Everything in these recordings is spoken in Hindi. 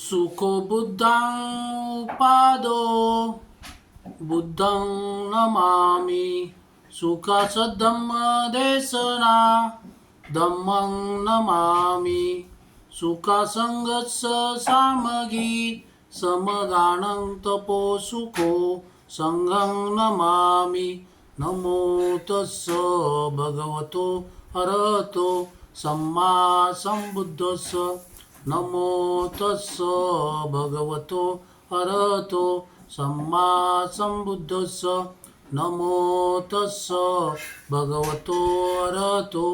सुखो बुद्धं पादो बुद्धं नमामि सुखसद्धम्मदेशना धम्मं नमामि सुखसङ्गस्य सामगी समगानं तपो सुखो संघं नमामि नमो तस्स भगवतो अरहतो सम्मा सम्बुद्धस्स नमो तस्स भगवतो अरहतो सम्मा सम्बुद्धस्स नमो तस्स भगवतो अरहतो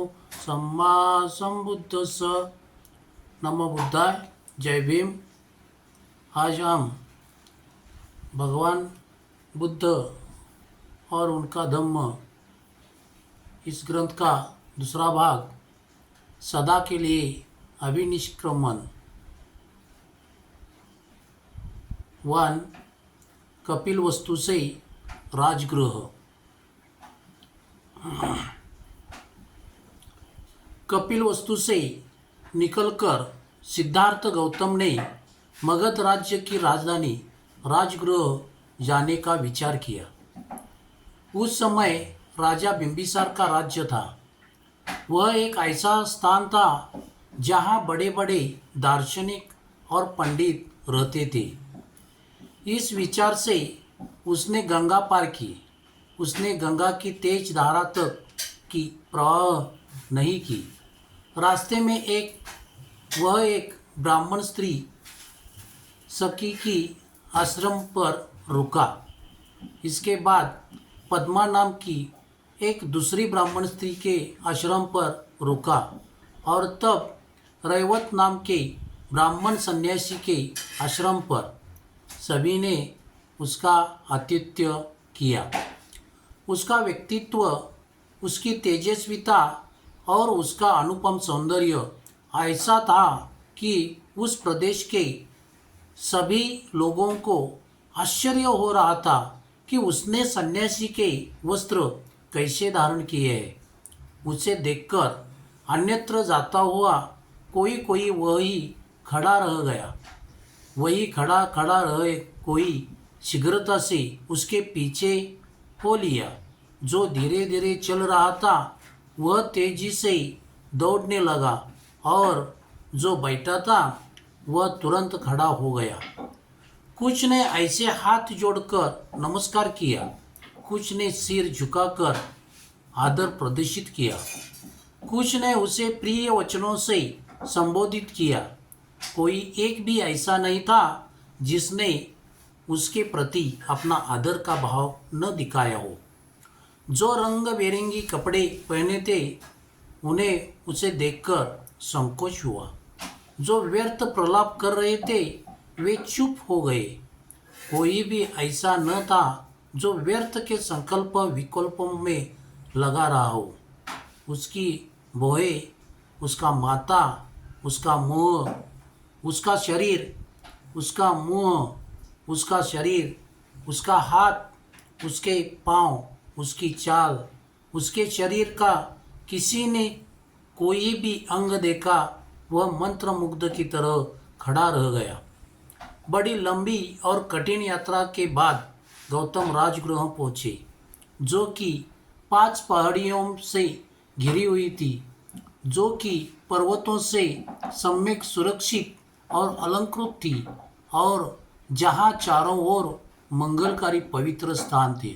सम्मा सम्बुद्धस्स। नमो बुद्धाय। जय भीम। आज हम भगवान बुद्ध और उनका धम्म इस ग्रंथ का दूसरा भाग सदा के लिए अभिनिष्क्रमण 1 कपिल वस्तु से राजगृह। कपिल वस्तु से निकलकर सिद्धार्थ गौतम ने मगध राज्य की राजधानी राजगृह जाने का विचार किया। उस समय राजा बिंबिसार का राज्य था। वह एक ऐसा स्थान था जहाँ बड़े बड़े दार्शनिक और पंडित रहते थे। इस विचार से उसने गंगा पार की। उसने गंगा की तेज धारा तक की प्रवाह नहीं की। रास्ते में वह एक ब्राह्मण स्त्री सखी की आश्रम पर रुका। इसके बाद पद्मा नाम की एक दूसरी ब्राह्मण स्त्री के आश्रम पर रुका और तब रैवत नाम के ब्राह्मण सन्यासी के आश्रम पर। सभी ने उसका आतिथ्य किया। उसका व्यक्तित्व, उसकी तेजस्विता और उसका अनुपम सौंदर्य ऐसा था कि उस प्रदेश के सभी लोगों को आश्चर्य हो रहा था कि उसने सन्यासी के वस्त्र कैसे धारण किए हैं। उसे देखकर अन्यत्र जाता हुआ कोई वही खड़ा रह गया। वही खड़ा रहे कोई शीघ्रता से उसके पीछे हो लिया। जो धीरे धीरे चल रहा था वह तेजी से दौड़ने लगा और जो बैठा था वह तुरंत खड़ा हो गया। कुछ ने ऐसे हाथ जोड़कर नमस्कार किया, कुछ ने सिर झुकाकर आदर प्रदर्शित किया, कुछ ने उसे प्रिय वचनों से संबोधित किया। कोई एक भी ऐसा नहीं था जिसने उसके प्रति अपना आदर का भाव न दिखाया हो। जो रंग बिरंगी कपड़े पहने थे उन्हें उसे देखकर संकोच हुआ। जो व्यर्थ प्रलाप कर रहे थे वे चुप हो गए। कोई भी ऐसा न था जो व्यर्थ के संकल्प विकल्पों में लगा रहा हो। उसकी भौहें, उसका माथा, उसका मुंह, उसका शरीर, उसका मुंह, उसका शरीर, उसका हाथ, उसके पांव, उसकी चाल, उसके शरीर का किसी ने कोई भी अंग देखा वह मंत्रमुग्ध की तरह खड़ा रह गया। बड़ी लंबी और कठिन यात्रा के बाद गौतम राजगृह पहुँचे, जो कि 5 पहाड़ियों से घिरी हुई थी, जो कि पर्वतों से सम्यक सुरक्षित और अलंकृत थी और जहाँ चारों ओर मंगलकारी पवित्र स्थान थे।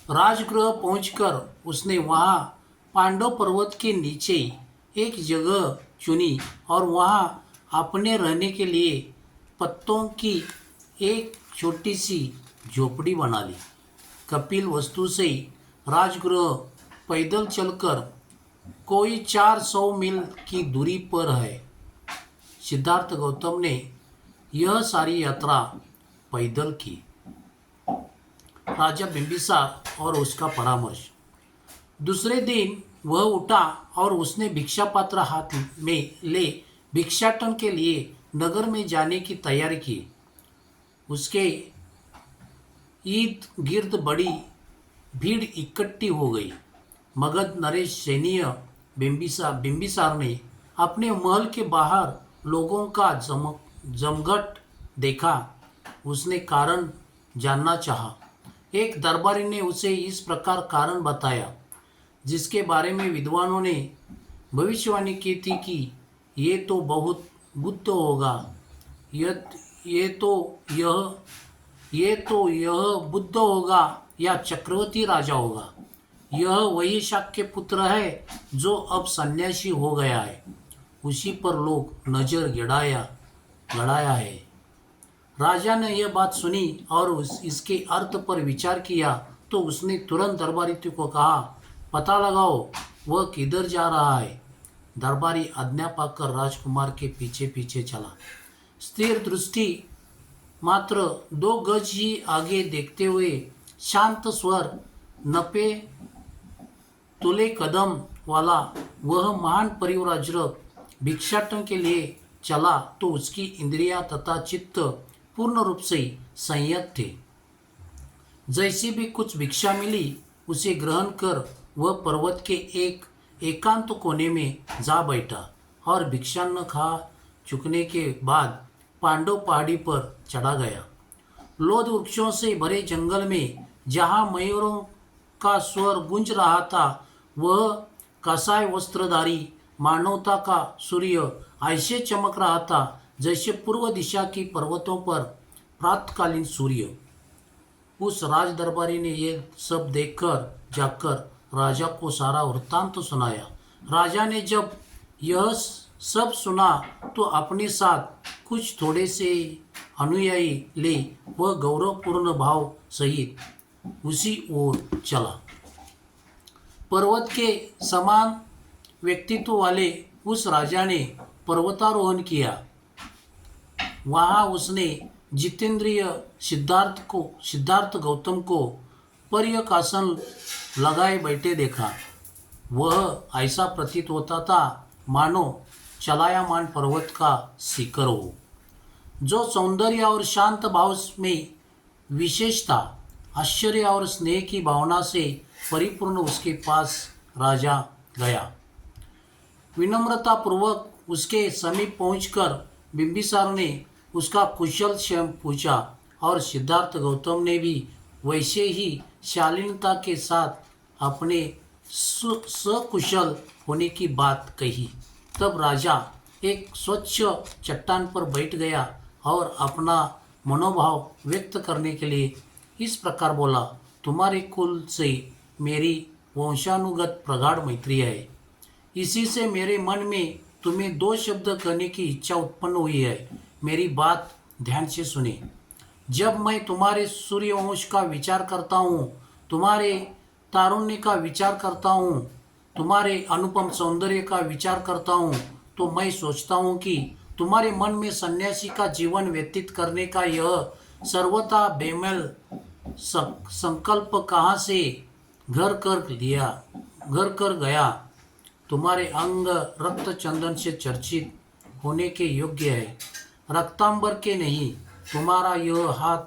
राजगृह पहुंचकर उसने वहाँ पांडव पर्वत के नीचे एक जगह चुनी और वहाँ अपने रहने के लिए पत्तों की एक छोटी सी झोपड़ी बना ली। कपिल वस्तु से राजगृह पैदल चलकर कोई 400 मील की दूरी पर है। सिद्धार्थ गौतम ने यह सारी यात्रा पैदल की। राजा बिंबिसार और उसका परामर्श। दूसरे दिन वह उठा और उसने भिक्षा पात्र हाथ में ले भिक्षाटन के लिए नगर में जाने की तैयारी की। उसके ईद गिर्द बड़ी भीड़ इकट्ठी हो गई। मगध नरेश सैन्य बिंबिसार ने अपने महल के बाहर लोगों का जमघट देखा। उसने कारण जानना चाहा। एक दरबारी ने उसे इस प्रकार कारण बताया, जिसके बारे में विद्वानों ने भविष्यवाणी की थी कि ये तो बहुत बुद्ध होगा, यह ये तो यह ये तो यह बुद्ध होगा या चक्रवर्ती राजा होगा। यह वही शाक्य पुत्र है जो अब सन्यासी हो गया है। उसी पर लोग नजर गड़ाया है। राजा ने यह बात सुनी और इसके अर्थ पर विचार किया तो उसने तुरंत दरबारी को कहा, पता लगाओ वह किधर जा रहा है। दरबारी आज्ञा पाकर राजकुमार के पीछे पीछे चला। स्थिर दृष्टि मात्र 2 गज ही आगे देखते हुए शांत स्वर नपे तुले कदम वाला वह महान परिव्राजक भिक्षाटन के लिए चला तो उसकी इंद्रियां तथा चित्त पूर्ण रूप से संयत थे। जैसी भी कुछ भिक्षा मिली उसे ग्रहण कर वह पर्वत के एक एकांत कोने में जा बैठा और भिक्षान्न खा चुकने के बाद पांडव पहाड़ी पर चढ़ा गया। लोध वृक्षों से भरे जंगल में जहाँ मयूरों का स्वर गूंज रहा था, वह कसाय वस्त्रधारी मानवता का सूर्य ऐसे चमक रहा था जैसे पूर्व दिशा की पर्वतों पर प्रातकालीन सूर्य। उस राज दरबारी ने ये सब देखकर जाकर राजा को सारा वृत्तांत सुनाया। राजा ने जब यह सब सुना तो अपने साथ कुछ थोड़े से अनुयायी ले वह गौरवपूर्ण भाव सहित उसी ओर चला। पर्वत के समान व्यक्तित्व वाले उस राजा ने पर्वतारोहण किया। वहाँ उसने जितेंद्रिय सिद्धार्थ गौतम को पर्यकासन लगाए बैठे देखा। वह ऐसा प्रतीत होता था मानो चलायमान पर्वत का शिखर हो, जो सौंदर्य और शांत भाव में विशेषता आश्चर्य और स्नेह की भावना से परिपूर्ण उसके पास राजा गया। विनम्रतापूर्वक उसके समीप पहुंचकर बिंबिसार ने उसका कुशल क्षेम पूछा और सिद्धार्थ गौतम ने भी वैसे ही शालीनता के साथ अपने सकुशल होने की बात कही। तब राजा एक स्वच्छ चट्टान पर बैठ गया और अपना मनोभाव व्यक्त करने के लिए इस प्रकार बोला, तुम्हारे कुल से मेरी वंशानुगत प्रगाढ़ मैत्री है। इसी से मेरे मन में तुम्हें 2 शब्द कहने की इच्छा उत्पन्न हुई है। मेरी बात ध्यान से सुने। जब मैं तुम्हारे सूर्यवंश का विचार करता हूँ, तुम्हारे तारुण्य का विचार करता हूँ, तुम्हारे अनुपम सौंदर्य का विचार करता हूँ, तो मैं सोचता हूँ कि तुम्हारे मन में सन्यासी का जीवन व्यतीत करने का यह सर्वथा बेमेल संकल्प कहाँ से घर कर गया। तुम्हारे अंग रक्त चंदन से चर्चित होने के योग्य है, रक्तांबर के नहीं। तुम्हारा यह हाथ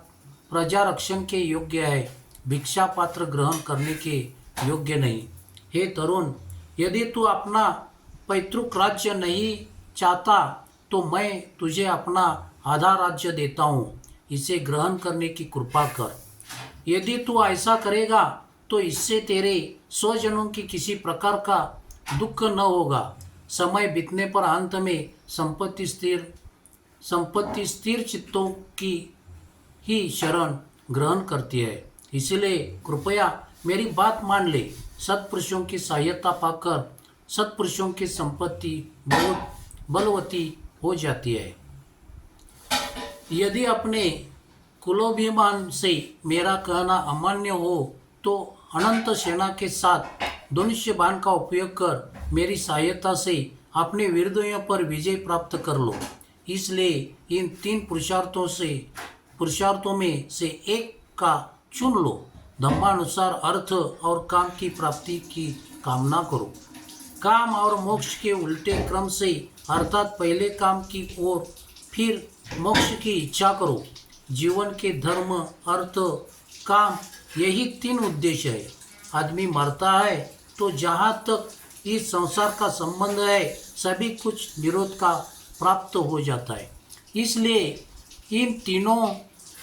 प्रजा रक्षण के योग्य है, भिक्षा पात्र ग्रहण करने के योग्य नहीं। हे तरुण, यदि तू अपना पैतृक राज्य नहीं चाहता तो मैं तुझे अपना आधा राज्य देता हूँ, इसे ग्रहण करने की कृपा कर। यदि तू ऐसा करेगा तो इससे तेरे स्वजनों की किसी प्रकार का दुख न होगा। समय बीतने पर अंत में संपत्ति स्थिर चित्तों की ही शरण ग्रहण करती है। इसलिए कृपया मेरी बात मान ले। सत्पुरुषों की सहायता पाकर सत्पुरुषों की संपत्ति बहुत बलवती हो जाती है। यदि अपने कुलोभिमान से मेरा कहना अमान्य हो तो अनंत सेना के साथ धनुष्य बाण का उपयोग कर मेरी सहायता से अपने विरोधियों पर विजय प्राप्त कर लो। इसलिए इन 3 पुरुषार्थों में से एक का चुन लो। धर्मानुसार अर्थ और काम की प्राप्ति की कामना करो। काम और मोक्ष के उल्टे क्रम से, अर्थात पहले काम की ओर फिर मोक्ष की इच्छा करो। जीवन के धर्म, अर्थ, काम यही 3 उद्देश्य है। आदमी मरता है तो जहाँ तक इस संसार का संबंध है सभी कुछ निरोध का प्राप्त हो जाता है। इसलिए इन तीनों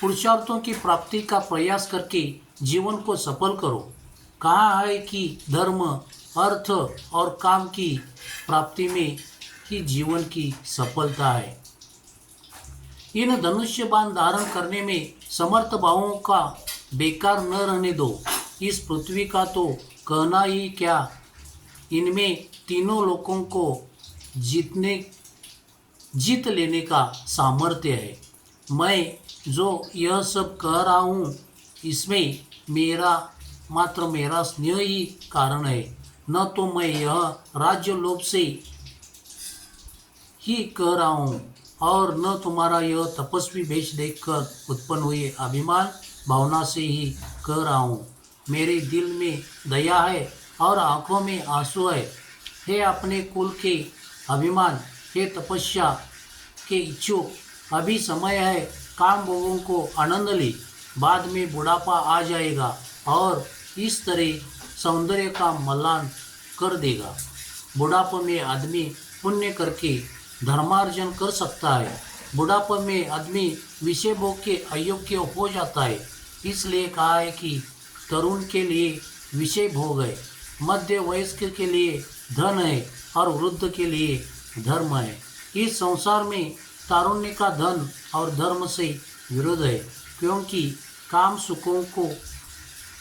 पुरुषार्थों की प्राप्ति का प्रयास करके जीवन को सफल करो। कहा है कि धर्म, अर्थ और काम की प्राप्ति में ही जीवन की सफलता है। इन धनुष्य बाण धारण करने में समर्थ भावों का बेकार न रहने दो। इस पृथ्वी का तो कहना ही क्या, इनमें तीनों लोगों को जीत लेने का सामर्थ्य है। मैं जो यह सब कह रहा हूँ इसमें मेरा स्नेह ही कारण है, न तो मैं यह राज्य लोभ से ही कह रहा हूँ और न तुम्हारा यह तपस्वी भेष देखकर उत्पन्न हुए अभिमान भावना से ही कह रहा हूँ। मेरे दिल में दया है और आंखों में आंसू है। हे अपने कुल के अभिमान, हे तपस्या के इच्छुक, अभी समय है, काम भोगों को आनंद ले, बाद में बुढ़ापा आ जाएगा और इस तरह सौंदर्य का मलान कर देगा। बुढ़ापे में आदमी पुण्य करके धर्मार्जन कर सकता है। बुढ़ापे में आदमी विषय भोग के अयोग्य हो जाता है। इसलिए कहा है कि तरुण के लिए विषय भोग है, मध्य वयस्क के लिए धन है और वृद्ध के लिए धर्म है। इस संसार में तारुण्य का धन और धर्म से विरोध है, क्योंकि काम सुखों को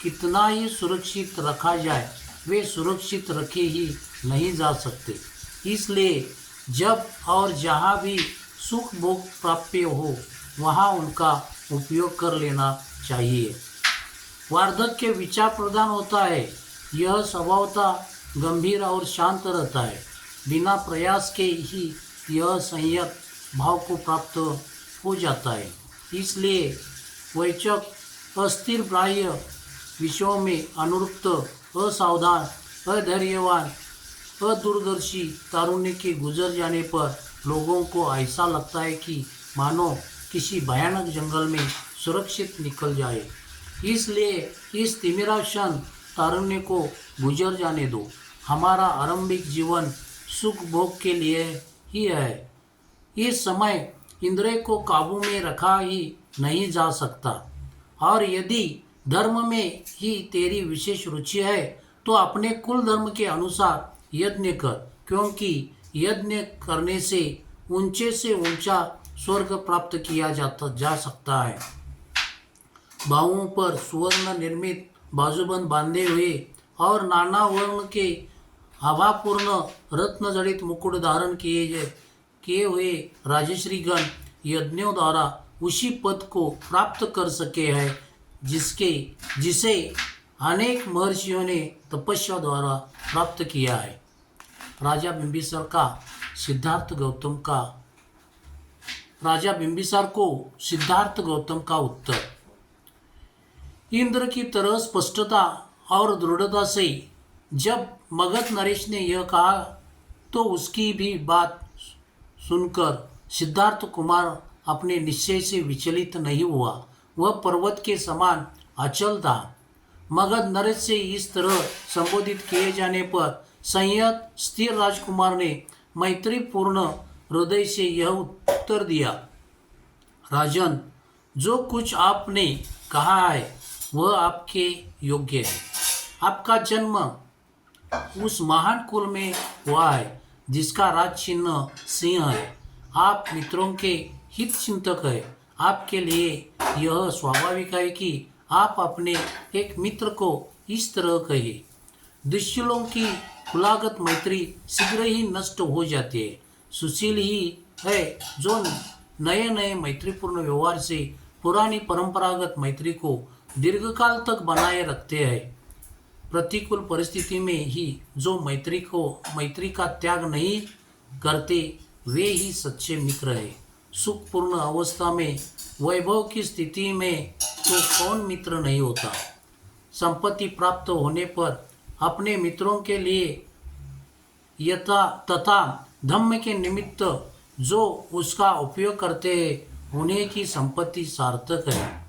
कितना ही सुरक्षित रखा जाए वे सुरक्षित रखे ही नहीं जा सकते। इसलिए जब और जहाँ भी सुख भोग प्राप्य हो वहाँ उनका उपयोग कर लेना चाहिए। वार्धक्य विचार प्रधान होता है। यह स्वभावतः गंभीर और शांत रहता है। बिना प्रयास के ही यह संयत भाव को प्राप्त हो जाता है। इसलिए वैचक अस्थिर बाह्य विषयों में अनुरक्त, असावधान, अधैर्यवान, अदूरदर्शी तारुण्य के गुजर जाने पर लोगों को ऐसा लगता है कि मानो किसी भयानक जंगल में सुरक्षित निकल जाए। इसलिए इस तिमिराक्षण तारुण्य को गुजर जाने दो। हमारा आरंभिक जीवन सुख भोग के लिए ही है। इस समय इंद्रिय को काबू में रखा ही नहीं जा सकता, और यदि धर्म में ही तेरी विशेष रुचि है तो अपने कुल धर्म के अनुसार यज्ञ कर, क्योंकि यज्ञ करने से ऊंचा स्वर्ग प्राप्त किया जा सकता है। बाहुओं पर सुवर्ण निर्मित बाजूबंद बांधे हुए और नाना वर्ण के आभापूर्ण रत्न जड़ित मुकुट धारण किए हुए राजश्रीगण यज्ञों द्वारा उसी पद को प्राप्त कर सके हैं जिसे अनेक महर्षियों ने तपस्या द्वारा प्राप्त किया है। राजा बिंबिसार को सिद्धार्थ गौतम का उत्तर। इंद्र की तरह स्पष्टता और दृढ़ता से जब मगध नरेश ने यह कहा तो उसकी भी बात सुनकर सिद्धार्थ कुमार अपने निश्चय से विचलित नहीं हुआ। वह पर्वत के समान अचल था। मगध नरेश से इस तरह संबोधित किए जाने पर संयत स्थिर राजकुमार ने मैत्रीपूर्ण हृदय से यह उत्तर दिया, राजन, जो कुछ आपने कहा है वह आपके योग्य है। आपका जन्म उस महान कुल में हुआ है जिसका राज चिन्ह सिंह है। आप मित्रों के हित चिंतक है। आपके लिए यह स्वाभाविक है कि आप अपने एक मित्र को इस तरह कहे। दुष्यलों की कुलागत मैत्री शीघ्र ही नष्ट हो जाती है। सुशील ही है जो नए नए मैत्रीपूर्ण व्यवहार से पुरानी परंपरागत मैत्री को दीर्घकाल तक बनाए रखते हैं। प्रतिकूल परिस्थिति में ही जो मैत्री का त्याग नहीं करते वे ही सच्चे मित्र हैं। सुखपूर्ण अवस्था में वैभव की स्थिति में तो कौन मित्र नहीं होता। संपत्ति प्राप्त होने पर अपने मित्रों के लिए तथा धम्म के निमित्त जो उसका उपयोग करते हैं उन्हें की संपत्ति सार्थक है।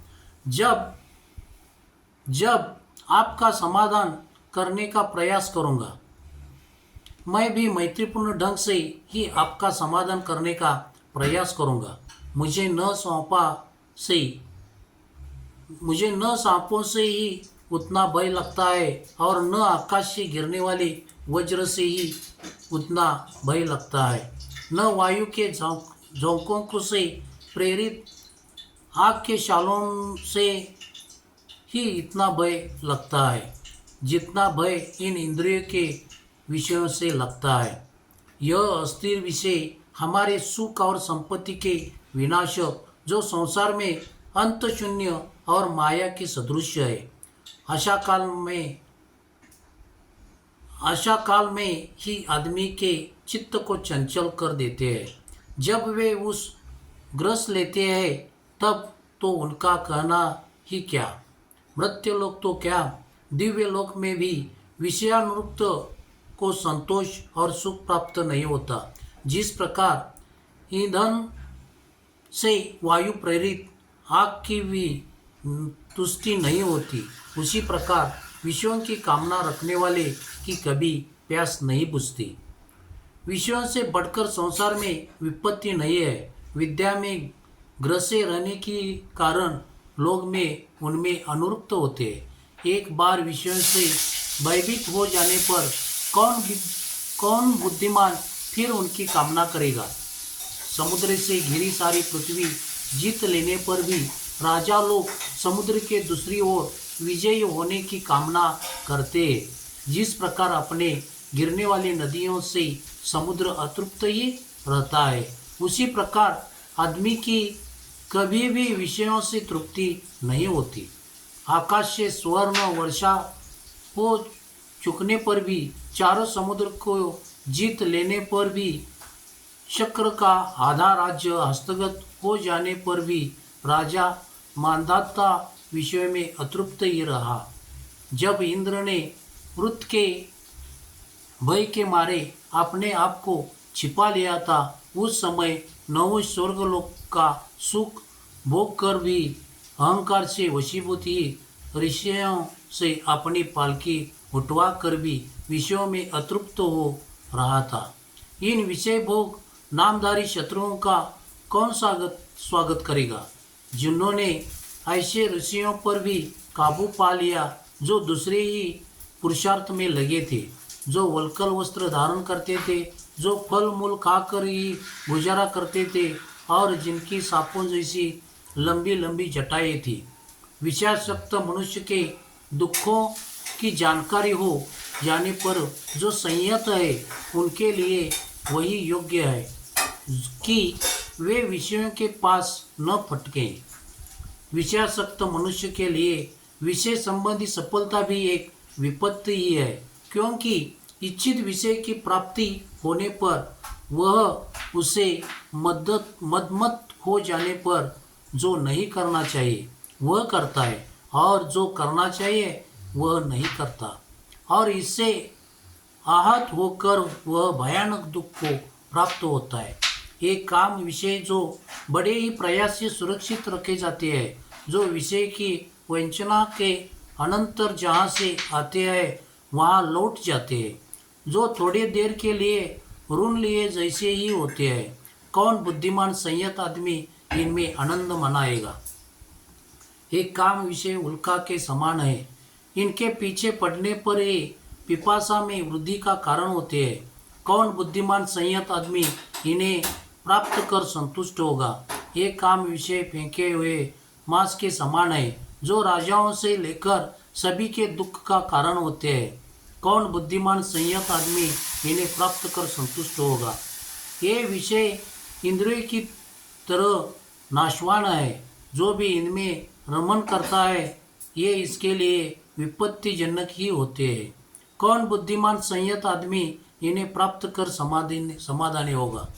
जब आपका समाधान करने का प्रयास करूंगा, मैं भी मैत्रीपूर्ण ढंग से ही आपका समाधान करने का प्रयास करूंगा। मुझे न सौंपा से मुझे न सांपों से ही उतना भय लगता है और न आकाश से गिरने वाले वज्र से ही उतना भय लगता है, न वायु के झोंकों से प्रेरित आग के शालों से ही इतना भय लगता है जितना भय इन इंद्रियों के विषयों से लगता है। यह अस्थिर विषय हमारे सुख और संपत्ति के विनाश जो संसार में अंत शून्य और माया के सदृश है, आशा काल में ही आदमी के चित्त को चंचल कर देते हैं। जब वे उस ग्रस लेते हैं तब तो उनका कहना ही क्या, मृत्युलोक तो क्या, दिव्य लोक में भी विषयानुक्त को संतोष और सुख प्राप्त नहीं होता। जिस प्रकार ईंधन से वायु प्रेरित आग की भी तुष्टि नहीं होती, उसी प्रकार विषयों की कामना रखने वाले की कभी प्यास नहीं बुझती। विषयों से बढ़कर संसार में विपत्ति नहीं है। विद्या में ग्रसे रहने के कारण लोग में उनमें अनुरक्त होते हैं। एक बार विषयों से भयभीत हो जाने पर कौन बुद्धिमान फिर उनकी कामना करेगा। समुद्र से घिरी सारी पृथ्वी जीत लेने पर भी राजा लोग समुद्र के दूसरी ओर विजयी होने की कामना करते हैं। जिस प्रकार अपने गिरने वाली नदियों से समुद्र अतृप्त ही रहता है, उसी प्रकार आदमी की कभी भी विषयों से तृप्ति नहीं होती। आकाश से स्वर्ण वर्षा हो चुकने पर भी, चारों समुद्र को जीत लेने पर भी, शक्र का आधा राज्य हस्तगत हो जाने पर भी राजा मानदाता विषय में अतृप्त ही रहा। जब इंद्र ने वृत्त के भय के मारे अपने आप को छिपा लिया था, उस समय नव स्वर्गलोक का सुख भोग कर भी अहंकार से वशीभूत ही ऋषियों से अपनी पालकी उठवा कर भी विषयों में अतृप्त हो रहा था। इन विषय भोग नामधारी शत्रुओं का कौन स्वागत करेगा, जिन्होंने ऐसे ऋषियों पर भी काबू पा लिया जो दूसरे ही पुरुषार्थ में लगे थे, जो वल्कल वस्त्र धारण करते थे, जो फल मूल खाकर ही गुजारा करते थे और जिनकी सांपों जैसी लंबी लंबी जटाएं थी। विषयासक्त मनुष्य के दुखों की जानकारी हो जाने पर जो संयत है, उनके लिए वही योग्य है कि वे विषयों के पास न फटकें। विषयासक्त मनुष्य के लिए विषय संबंधी सफलता भी एक विपत्ति ही है, क्योंकि इच्छित विषय की प्राप्ति होने पर वह उसे मदमत हो जाने पर जो नहीं करना चाहिए वह करता है और जो करना चाहिए वह नहीं करता, और इससे आहत होकर वह भयानक दुख को प्राप्त होता है। एक काम विषय जो बड़े ही प्रयास से सुरक्षित रखे जाते हैं, जो विषय की वंचना के अनंतर जहाँ से आते हैं वहाँ लौट जाते हैं, जो थोड़ी देर के लिए ऋण लिए जैसे ही होते हैं। कौन बुद्धिमान संयत आदमी इनमें आनंद मनाएगा। एक काम विषय उल्का के समान है, इनके पीछे पड़ने पर ये पिपासा में वृद्धि का कारण होते हैं। कौन बुद्धिमान संयत आदमी इन्हें प्राप्त कर संतुष्ट होगा। एक काम विषय फेंके हुए मांस के समान है, जो राजाओं से लेकर सभी के दुख का कारण होते हैं। कौन बुद्धिमान संयत आदमी इन्हें प्राप्त कर संतुष्ट होगा। ये विषय इंद्रियों की तरह नाशवान है, जो भी इनमें रमन करता है ये इसके लिए विपत्तिजनक ही होते हैं। कौन बुद्धिमान संयत आदमी इन्हें प्राप्त कर समाधानी होगा।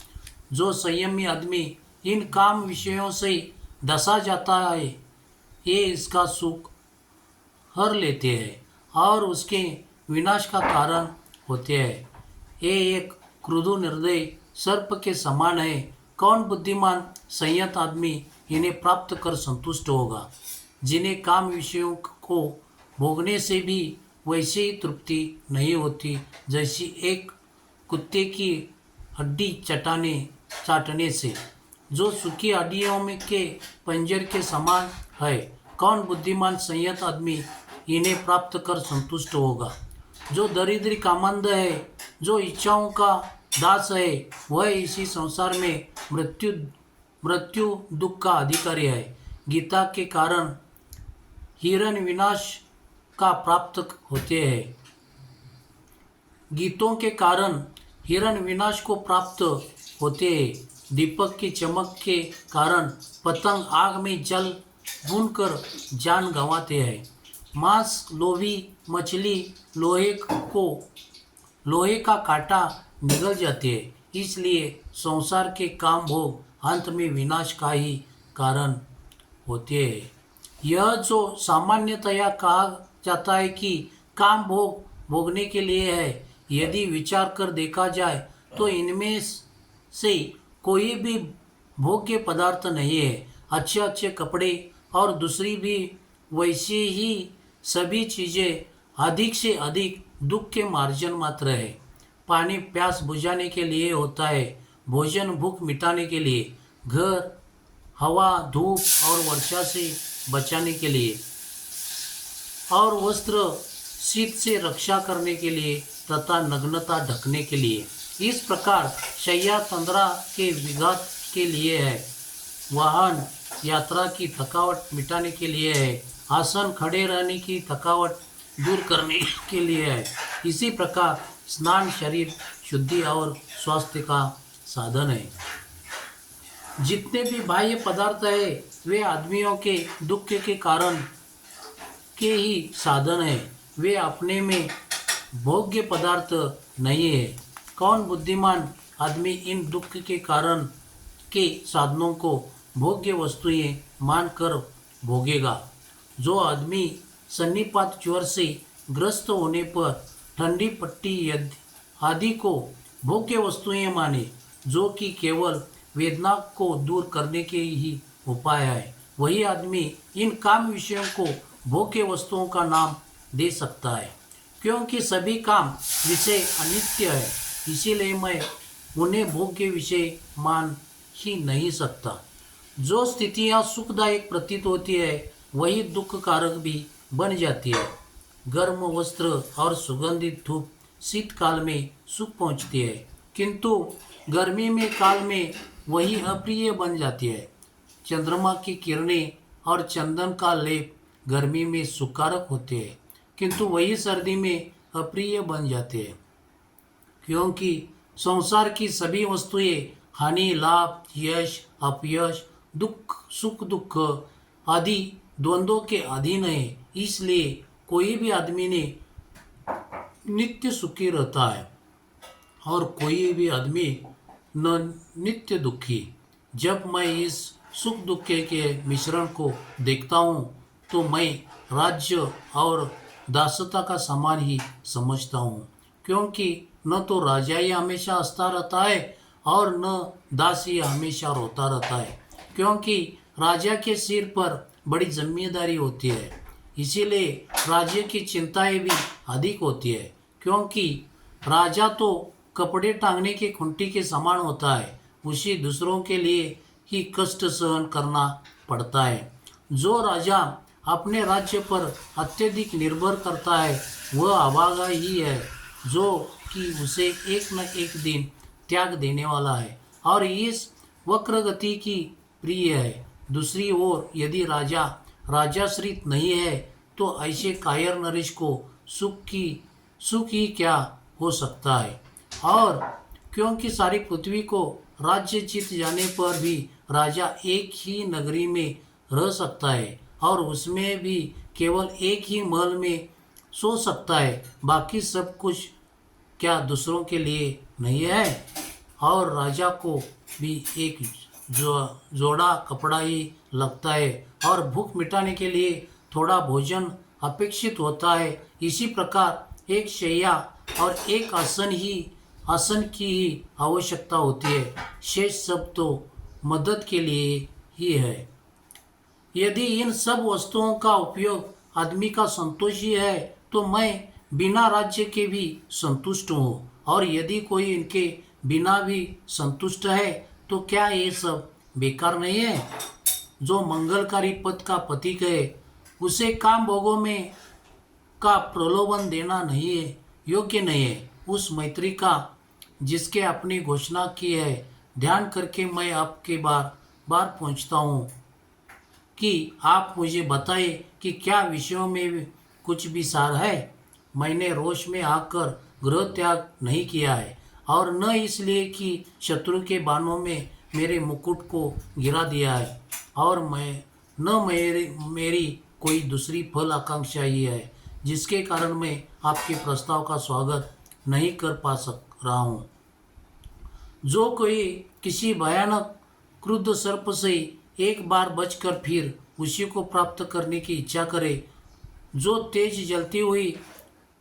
जो संयमी आदमी इन काम विषयों से दसा जाता है, ये इसका सुख हर लेते हैं और उसके विनाश का कारण होते हैं। ये एक क्रोध निर्दय सर्प के समान है। कौन बुद्धिमान संयत आदमी इन्हें प्राप्त कर संतुष्ट होगा। जिन्हें काम विषयों को भोगने से भी वैसे ही तृप्ति नहीं होती जैसी एक कुत्ते की हड्डी चाटने से। जो सूखी हड्डियों में के पंजर के समान है। कौन बुद्धिमान संयत आदमी इन्हें प्राप्त कर संतुष्ट होगा? जो दरिद्री कामंद है, जो इच्छाओं का दास है, वह इसी संसार में मृत्यु दुख का अधिकारी है। गीता के कारण हिरण विनाश का प्राप्त होते हैं। गीतों के कारण हिरण विनाश को प्राप्त होते हैं। दीपक की चमक के कारण पतंग आग में जल भूनकर जान गंवाते हैं। मांस लोभी मछली लोहे का कांटा निगल जाते हैं। इसलिए संसार के काम भोग अंत में विनाश का ही कारण होते हैं। यह जो सामान्यतया कहा जाता है कि काम भोगने के लिए है, यदि विचार कर देखा जाए तो इनमें से कोई भी भोग्य पदार्थ नहीं है। अच्छे अच्छे कपड़े और दूसरी भी वैसे ही सभी चीज़ें अधिक से अधिक दुख के मार्जन मात्र है। पानी प्यास बुझाने के लिए होता है, भोजन भूख मिटाने के लिए, घर हवा धूप और वर्षा से बचाने के लिए, और वस्त्र शीत से रक्षा करने के लिए तथा नग्नता ढकने के लिए। इस प्रकार शैया तंद्रा के विघात के लिए है, वाहन यात्रा की थकावट मिटाने के लिए है, आसन खड़े रहने की थकावट दूर करने के लिए है। इसी प्रकार स्नान शरीर शुद्धि और स्वास्थ्य का साधन है। जितने भी बाह्य पदार्थ है वे आदमियों के दुख के कारण के ही साधन है, वे अपने में भोग्य पदार्थ नहीं है। कौन बुद्धिमान आदमी इन दुख के कारण के साधनों को भोग्य वस्तुएं मानकर भोगेगा? जो आदमी सन्निपात ज्वर से ग्रस्त होने पर ठंडी पट्टी आदि को भोग्य वस्तुएं माने, जो कि केवल वेदना को दूर करने के ही उपाय है, वही आदमी इन काम विषयों को भोग्य वस्तुओं का नाम दे सकता है। क्योंकि सभी काम विषय अनित्य है, इसीलिए मैं उन्हें भोग्य विषय मान ही नहीं सकता। जो स्थितियाँ सुखदायक प्रतीत होती है वही दुख कारक भी बन जाती है। गर्म वस्त्र और सुगंधित धूप शीतकाल में सुख पहुँचती है, किंतु गर्मी में काल में वही अप्रिय बन जाती है। चंद्रमा की किरणें और चंदन का लेप गर्मी में सुखकारक होते हैं, किंतु वही सर्दी में अप्रिय बन जाते हैं। क्योंकि संसार की सभी वस्तुएं हानि लाभ यश अपयश दुख सुख दुख आदि द्वंद्वों के अधीन है, इसलिए कोई भी आदमी ने नित्य सुखी रहता है और कोई भी आदमी न नित्य दुखी। जब मैं इस सुख दुख के मिश्रण को देखता हूँ तो मैं राज्य और दासता का समान ही समझता हूँ, क्योंकि न तो राजा ही हमेशा हंसता रहता है और न दास ही हमेशा रोता रहता है। क्योंकि राजा के सिर पर बड़ी जिम्मेदारी होती है, इसीलिए राज्य की चिंताएं भी अधिक होती है। क्योंकि राजा तो कपड़े टांगने के खूंटी के समान होता है, उसी दूसरों के लिए ही कष्ट सहन करना पड़ता है। जो राजा अपने राज्य पर अत्यधिक निर्भर करता है वह अभागा ही है, जो कि उसे एक न एक दिन त्याग देने वाला है और इस वक्र गति की प्रिय है। दूसरी ओर यदि राजा राजाश्रित नहीं है तो ऐसे कायर नरेश को सुख ही क्या हो सकता है। और क्योंकि सारी पृथ्वी को राज्य जीत जाने पर भी राजा एक ही नगरी में रह सकता है और उसमें भी केवल एक ही महल में सो सकता है, बाकी सब कुछ क्या दूसरों के लिए नहीं है? और राजा को भी एक जोड़ा कपड़ा ही लगता है और भूख मिटाने के लिए थोड़ा भोजन अपेक्षित होता है। इसी प्रकार एक शैया और एक आसन की ही आवश्यकता होती है, शेष सब तो मदद के लिए ही है। यदि इन सब वस्तुओं का उपयोग आदमी का संतोष ही है तो मैं बिना राज्य के भी संतुष्ट हूँ, और यदि कोई इनके बिना भी संतुष्ट है तो क्या ये सब बेकार नहीं है। जो मंगलकारी पद का प्रतीक है उसे काम भोगों में का प्रलोभन देना नहीं है, योग्य नहीं है। उस मैत्री का जिसके अपनी घोषणा की है ध्यान करके मैं आपके बार बार पूछता हूँ कि आप मुझे बताएं कि क्या विषयों में कुछ भी सार है। मैंने रोष में आकर गृह त्याग नहीं किया है, और न इसलिए कि शत्रु के बाणों में मेरे मुकुट को गिरा दिया है, और मैं न मेरी कोई दूसरी फल आकांक्षा ही है जिसके कारण मैं आपके प्रस्ताव का स्वागत नहीं कर पा सक रहा हूँ। जो कोई किसी भयानक क्रुद्ध सर्प से एक बार बचकर फिर उसी को प्राप्त करने की इच्छा करे, जो तेज जलती हुई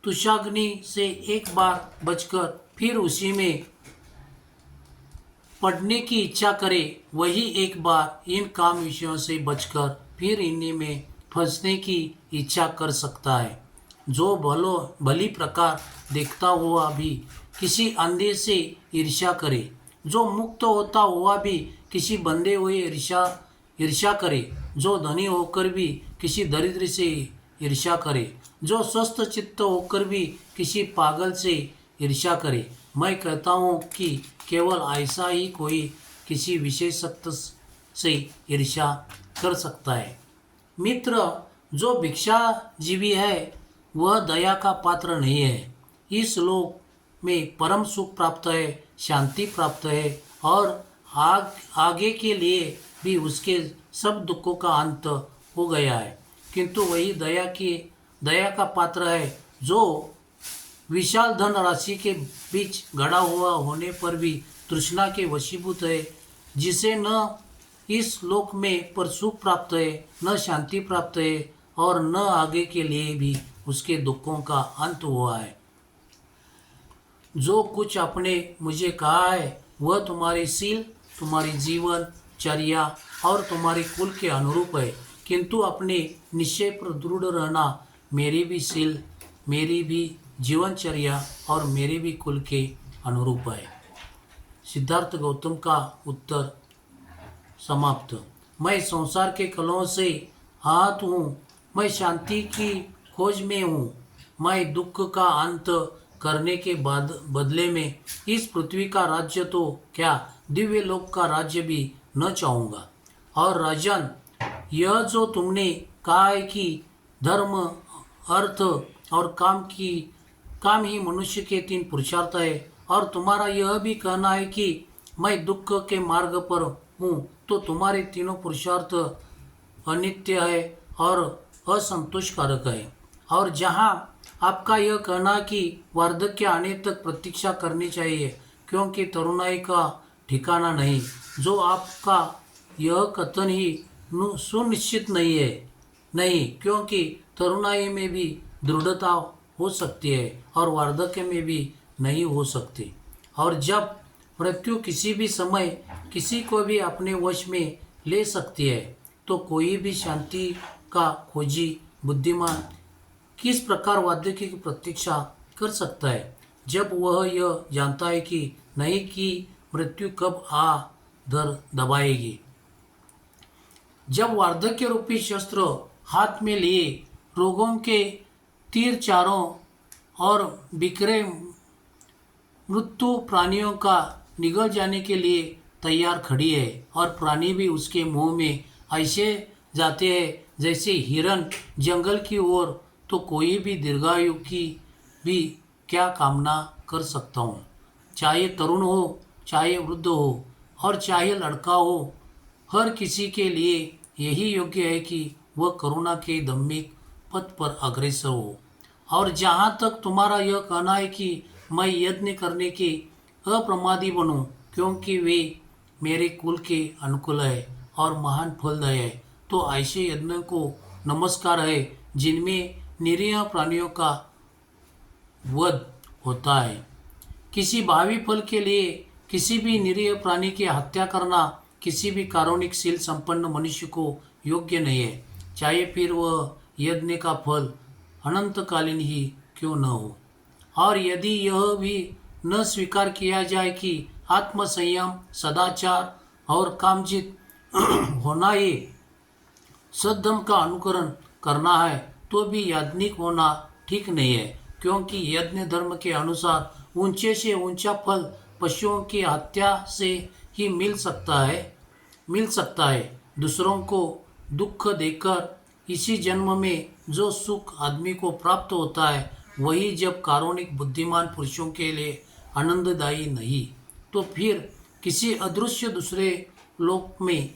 तुषाग्नि से एक बार बचकर फिर उसी में पढ़ने की इच्छा करे, वही एक बार इन काम विषयों से बचकर फिर इन्हीं में फंसने की इच्छा कर सकता है। जो भली प्रकार देखता हुआ भी किसी अंधे से ईर्ष्या करे, जो मुक्त होता हुआ भी किसी बंधे हुए ईर्ष्या करे, जो धनी होकर भी किसी दरिद्र से ईर्ष्या करे, जो स्वस्थ चित्त होकर भी किसी पागल से ईर्ष्या करे। मैं कहता हूँ कि केवल ऐसा ही कोई किसी विशेष सत्य से ईर्ष्या कर सकता है। मित्र, जो भिक्षाजीवी है वह दया का पात्र नहीं है। इस लोक में परम सुख प्राप्त है, शांति प्राप्त है, और आगे के लिए भी उसके सब दुखों का अंत हो गया है। किंतु वही दया का पात्र है जो विशाल धन राशि के बीच गड़ा हुआ होने पर भी तृष्णा के वशीभूत है, जिसे न इस लोक में पर सुख प्राप्त है, न शांति प्राप्त है, और न आगे के लिए भी उसके दुखों का अंत हुआ है। जो कुछ आपने मुझे कहा है वह तुम्हारी शील, तुम्हारी जीवन चर्या और तुम्हारे कुल के अनुरूप है, किंतु अपने निश्चय पर दृढ़ रहना मेरी भी शील, मेरी भी जीवनचर्या और मेरे भी कुल के अनुरूप है। सिद्धार्थ गौतम का उत्तर समाप्त। मैं संसार के कलहों से आहत हूँ, मैं शांति की खोज में हूँ, मैं दुख का अंत करने के बाद बदले में इस पृथ्वी का राज्य तो क्या दिव्य लोक का राज्य भी न चाहूँगा। और राजन, यह जो तुमने कहा है कि धर्म, अर्थ और काम ही मनुष्य के तीन पुरुषार्थ है, और तुम्हारा यह भी कहना है कि मैं दुख के मार्ग पर हूँ, तो तुम्हारे तीनों पुरुषार्थ अनित्य है और असंतोषकारक है। और जहाँ आपका यह कहना कि वार्धक्य आने तक प्रतीक्षा करनी चाहिए क्योंकि तरुणाई का ठिकाना नहीं, जो आपका यह कथन ही सुनिश्चित नहीं, क्योंकि तरुणाई में भी दृढ़ता हो सकती है और वार्धक्य में भी नहीं हो सकती। और जब मृत्यु किसी भी समय किसी को भी अपने वश में ले सकती है, तो कोई भी शांति का खोजी बुद्धिमान किस प्रकार वार्धक्य की प्रतीक्षा कर सकता है, जब वह यह जानता है कि नहीं कि मृत्यु कब धर दबाएगी। जब वार्धक्य रूपी शस्त्र हाथ में लिए रोगों के तीर चारों और बिखरे मृत्यु प्राणियों का निगल जाने के लिए तैयार खड़ी है, और प्राणी भी उसके मुंह में ऐसे जाते हैं जैसे हिरन जंगल की ओर, तो कोई भी दीर्घायु की भी क्या कामना कर सकता हूँ। चाहे तरुण हो, चाहे वृद्ध हो, और चाहे लड़का हो, हर किसी के लिए यही योग्य है कि वह करुणा के धार्मिक पथ पर अग्रसर हो। और जहाँ तक तुम्हारा यह कहना है कि मैं यज्ञ करने के अप्रमादी बनूं क्योंकि वे मेरे कुल के अनुकूल है और महान फलदायी है, तो ऐसे यज्ञ को नमस्कार है जिनमें निरीह प्राणियों का वध होता है। किसी भावी फल के लिए किसी भी निरीह प्राणी की हत्या करना किसी भी कारुणिक शील संपन्न मनुष्य को योग्य नहीं है, चाहे फिर वह यज्ञ का फल अनंतकालीन ही क्यों न हो। और यदि यह भी न स्वीकार किया जाए कि आत्मसंयम, सदाचार और कामजित होना ही सद्धर्म का अनुकरण करना है तो भी याज्ञनिक होना ठीक नहीं है, क्योंकि यज्ञ धर्म के अनुसार ऊंचे से ऊंचा फल पशुओं की हत्या से ही मिल सकता है। दूसरों को दुख देकर इसी जन्म में जो सुख आदमी को प्राप्त होता है वही जब कारुणिक बुद्धिमान पुरुषों के लिए आनंददायी नहीं, तो फिर किसी अदृश्य दूसरे लोक में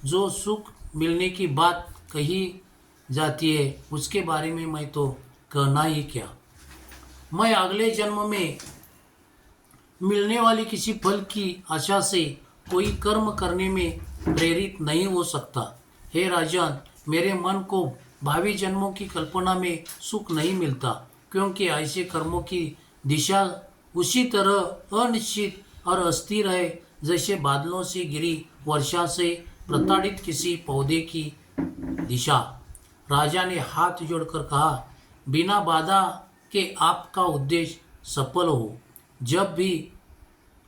जो सुख मिलने की बात कही जाती है उसके बारे में मैं तो कहना ही क्या। मैं अगले जन्म में मिलने वाली किसी फल की आशा से कोई कर्म करने में प्रेरित नहीं हो सकता। हे राजन, मेरे मन को भावी जन्मों की कल्पना में सुख नहीं मिलता, क्योंकि ऐसे कर्मों की दिशा उसी तरह अनिश्चित और अस्थिर है जैसे बादलों से गिरी वर्षा से प्रताड़ित किसी पौधे की दिशा। राजा ने हाथ जोड़कर कहा, बिना बाधा के आपका उद्देश्य सफल हो। जब भी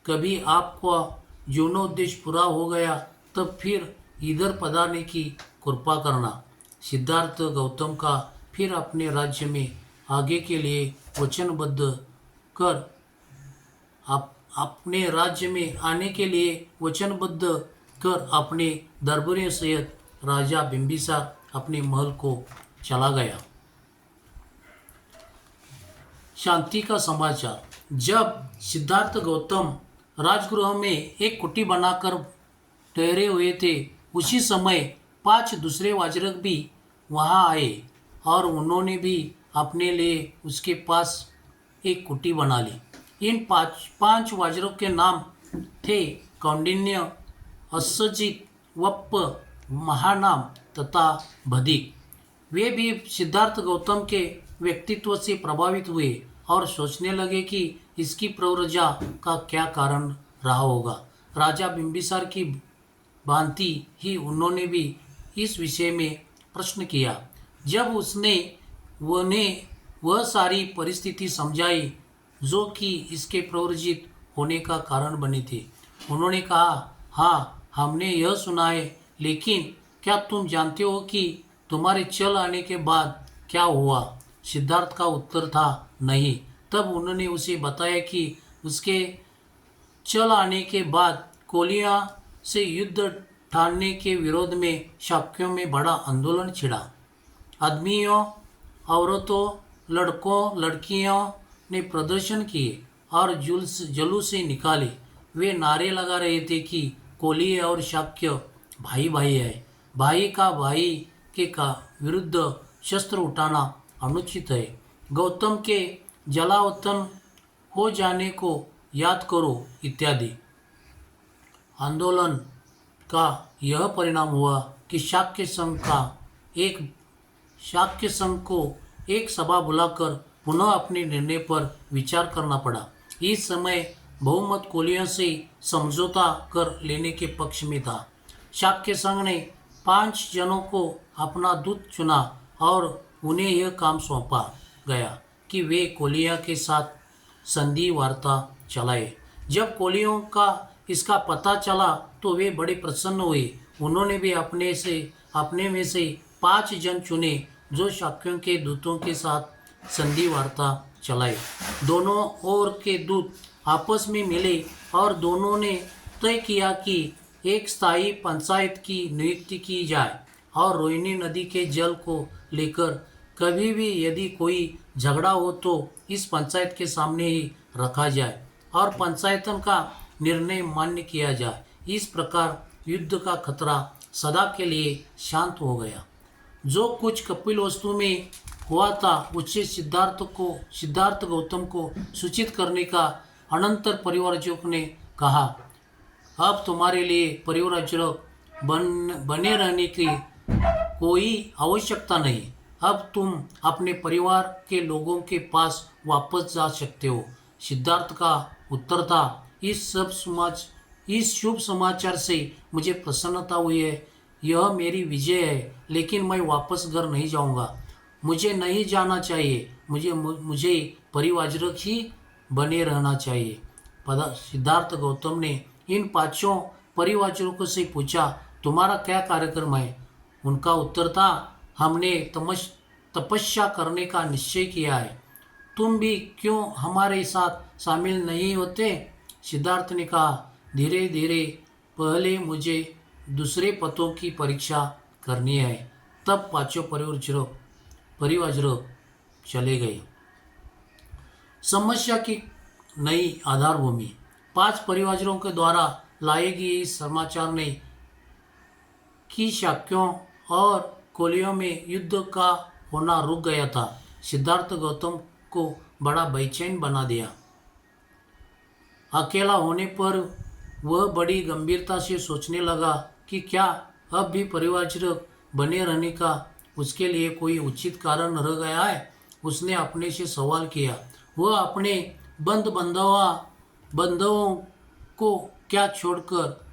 कभी आपका जीवनोद्देश्य पूरा हो गया तब फिर इधर पधारने की कृपा करना। सिद्धार्थ गौतम का फिर अपने राज्य में आगे के लिए वचनबद्ध कर अपने राज्य में आने के लिए वचनबद्ध कर अपने दरबारियों सहित राजा बिंबिसार अपने महल को चला गया। शांति का समाचार। जब सिद्धार्थ गौतम राजगृह में एक कुटी बनाकर ठहरे हुए थे, उसी समय 5 दूसरे वाजरक भी वहां आए और उन्होंने भी अपने लिए उसके पास एक कुटी बना ली। इन पांच वाजरक के नाम थे कौंडिन्य, अस्सजित, वप्प, महानाम तथा भदिक। वे भी सिद्धार्थ गौतम के व्यक्तित्व से प्रभावित हुए और सोचने लगे कि इसकी प्रव्रजा का क्या कारण रहा होगा। राजा बिंबिसार की भांति ही उन्होंने भी इस विषय में प्रश्न किया। जब उसने वह सारी परिस्थिति समझाई जो कि इसके प्रवर्जित होने का कारण बने थे, उन्होंने कहा, हाँ, हमने यह सुना है, लेकिन क्या तुम जानते हो कि तुम्हारे चल आने के बाद क्या हुआ? सिद्धार्थ का उत्तर था, नहीं। तब उन्होंने उसे बताया कि उसके चल आने के बाद कोलिया से युद्ध ठानने के विरोध में शाक्यों में बड़ा आंदोलन छिड़ा। आदमियों, औरतों, लड़कों, लड़कियों ने प्रदर्शन किए और जुलूस से निकाले। वे नारे लगा रहे थे कि कोलिय और शाक्य भाई भाई है, भाई का भाई के का विरुद्ध शस्त्र उठाना अनुचित है। गौतम के जलावतन हो जाने को याद करो इत्यादि। आंदोलन का यह परिणाम हुआ कि शाक्य संघ को एक सभा बुलाकर पुनः अपने निर्णय पर विचार करना पड़ा। इस समय बहुमत कोलियों से समझौता कर लेने के पक्ष में था। शाक्य संघ ने 5 जनों को अपना दूत चुना और उन्हें यह काम सौंपा गया कि वे कोलिया के साथ संधि वार्ता चलाए। जब कोलियों का इसका पता चला तो वे बड़े प्रसन्न हुए। उन्होंने भी अपने में से 5 जन चुने जो शाक्यों के दूतों के साथ संधि वार्ता चलाए। दोनों ओर के दूत आपस में मिले और दोनों ने तय किया कि एक स्थायी पंचायत की नियुक्ति की जाए और रोहिणी नदी के जल को लेकर कभी भी यदि कोई झगड़ा हो तो इस पंचायत के सामने ही रखा जाए और पंचायतन का निर्णय मान्य किया जाए। इस प्रकार युद्ध का खतरा सदा के लिए शांत हो गया। जो कुछ कपिलवस्तु में हुआ था उससे सिद्धार्थ गौतम को सूचित करने का अनंतर परिवारजनों ने कहा, अब तुम्हारे लिए परिवारजन बने रहने की कोई आवश्यकता नहीं। अब तुम अपने परिवार के लोगों के पास वापस जा सकते हो। सिद्धार्थ का उत्तर था, इस शुभ समाचार से मुझे प्रसन्नता हुई है। यह मेरी विजय है, लेकिन मैं वापस घर नहीं जाऊंगा। मुझे नहीं जाना चाहिए। मुझे परिवारजन ही बने रहना चाहिए। सिद्धार्थ गौतम ने इन 5 परिवारजनों से पूछा, तुम्हारा क्या कार्यक्रम है? उनका उत्तर था, हमने तपस्या करने का निश्चय किया है। तुम भी क्यों हमारे साथ शामिल नहीं होते? सिद्धार्थ ने कहा, धीरे धीरे, पहले मुझे दूसरे पदों की परीक्षा करनी है। तब पांचों परिवार चले गए। समस्या की नई आधारभूमि। 5 परिवारों के द्वारा लाए गए इस समाचार ने कि शाक्यों और कोलियों में युद्ध का होना रुक गया था, सिद्धार्थ गौतम को बड़ा बेचैन बना दिया। अकेला होने पर वह बड़ी गंभीरता से सोचने लगा कि क्या अब भी परिवारजनक बने रहने का उसके लिए कोई उचित कारण रह गया है। उसने अपने से सवाल किया, वह अपने बंधुओं को क्या छोड़कर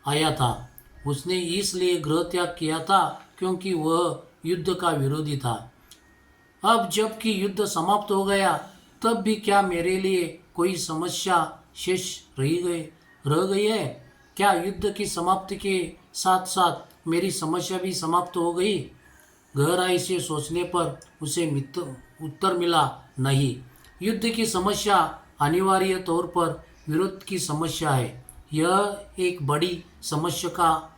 आया था? उसने इसलिए गृह त्याग किया था क्योंकि वह युद्ध का विरोधी था। अब जबकि युद्ध समाप्त हो गया, तब भी क्या मेरे लिए कोई समस्या शेष रह गई है? क्या युद्ध की समाप्ति के साथ साथ मेरी समस्या भी समाप्त हो गई? गहराई से सोचने पर उसे उत्तर मिला, नहीं। युद्ध की समस्या अनिवार्य तौर पर विरोध की समस्या है। यह एक बड़ी समस्या का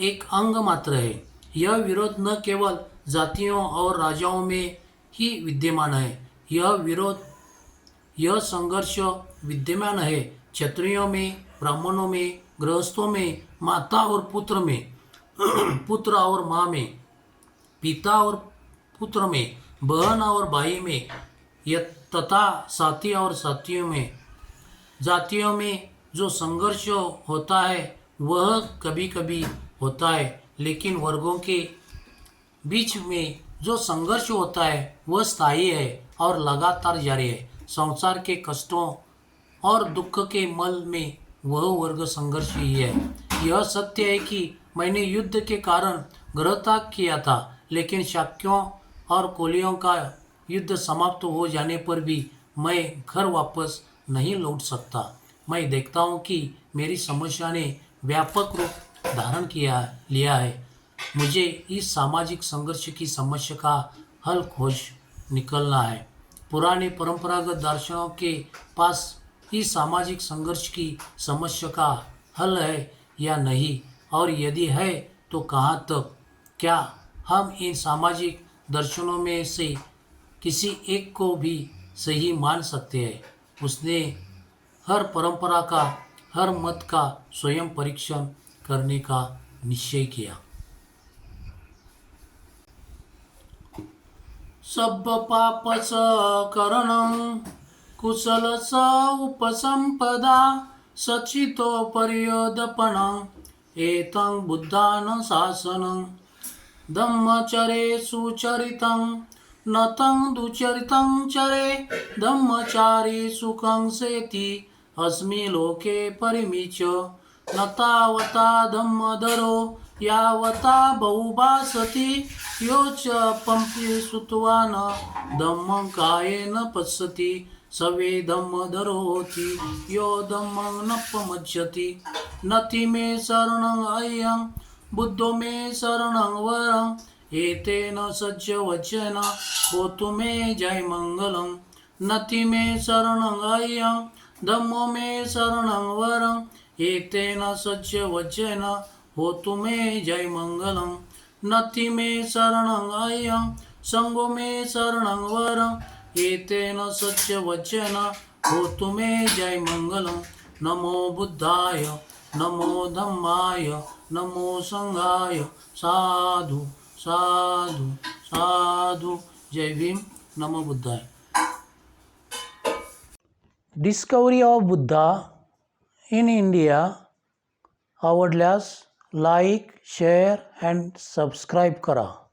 एक अंग मात्र है। यह विरोध न केवल जातियों और राजाओं में ही विद्यमान है, यह संघर्ष विद्यमान है क्षत्रियों में, ब्राह्मणों में, गृहस्थों में, माता और पुत्र में, पुत्र और माँ में, पिता और पुत्र में, बहन और भाई में, तथा साथी और साथियों में। जातियों में जो संघर्ष होता है वह कभी कभी होता है, लेकिन वर्गों के बीच में जो संघर्ष होता है वह स्थायी है और लगातार जारी है। संसार के कष्टों और दुख के मल में वह वर्ग संघर्ष ही है। यह सत्य है कि मैंने युद्ध के कारण गृह त्याग किया था, लेकिन शाक्यों और कोलियों का युद्ध समाप्त हो जाने पर भी मैं घर वापस नहीं लौट सकता। मैं देखता हूँ कि मेरी समस्या ने व्यापक रूप धारण लिया है। मुझे इस सामाजिक संघर्ष की समस्या का हल खोज निकलना है। पुराने परंपरागत दर्शनों के पास इस सामाजिक संघर्ष की समस्या का हल है या नहीं, और यदि है तो कहाँ तक? क्या हम इन सामाजिक दर्शनों में से किसी एक को भी सही मान सकते हैं? उसने हर परंपरा का, हर मत का स्वयं परीक्षण करने का निश्चय किया। सब पापस करणं कुशलस उपसंपदा सचितो पर्योदपनं एतं बुद्धान शासनं धम्मचरे सुचरितं नतं दुचरितं चरे धम्मचारी सुखं सेति अस्मि लोके परिमिच न तावता धम्मधरो यावता बहुभासति यो च पंपि सुत्वा न धम्मं कायेन पश्यति सवे धम्मधरोति यो धम्मं न पमज्जति नति मे शरणं अयं बुद्धो मे शरणं वरं एतेन सज्ज वचन होतु मे जय मंगलम। नति मे शरणं अयं धम्मो मे शरणं वरं एतेन सज्ज वचन होतु मे जय मंगलम। नति मे शरणं अयं संगो मे शरणं वरं एतेन सज्ज वचन होतु मे जय मंगलम। नमो बुद्धाय नमो धम्माय नमो संघाय साधु साधु साधु। जय भीम। नमो बुद्धाय। Discovery of Buddha in India आवडल्यास लाईक, शेअर अँड सबस्क्राईब करा.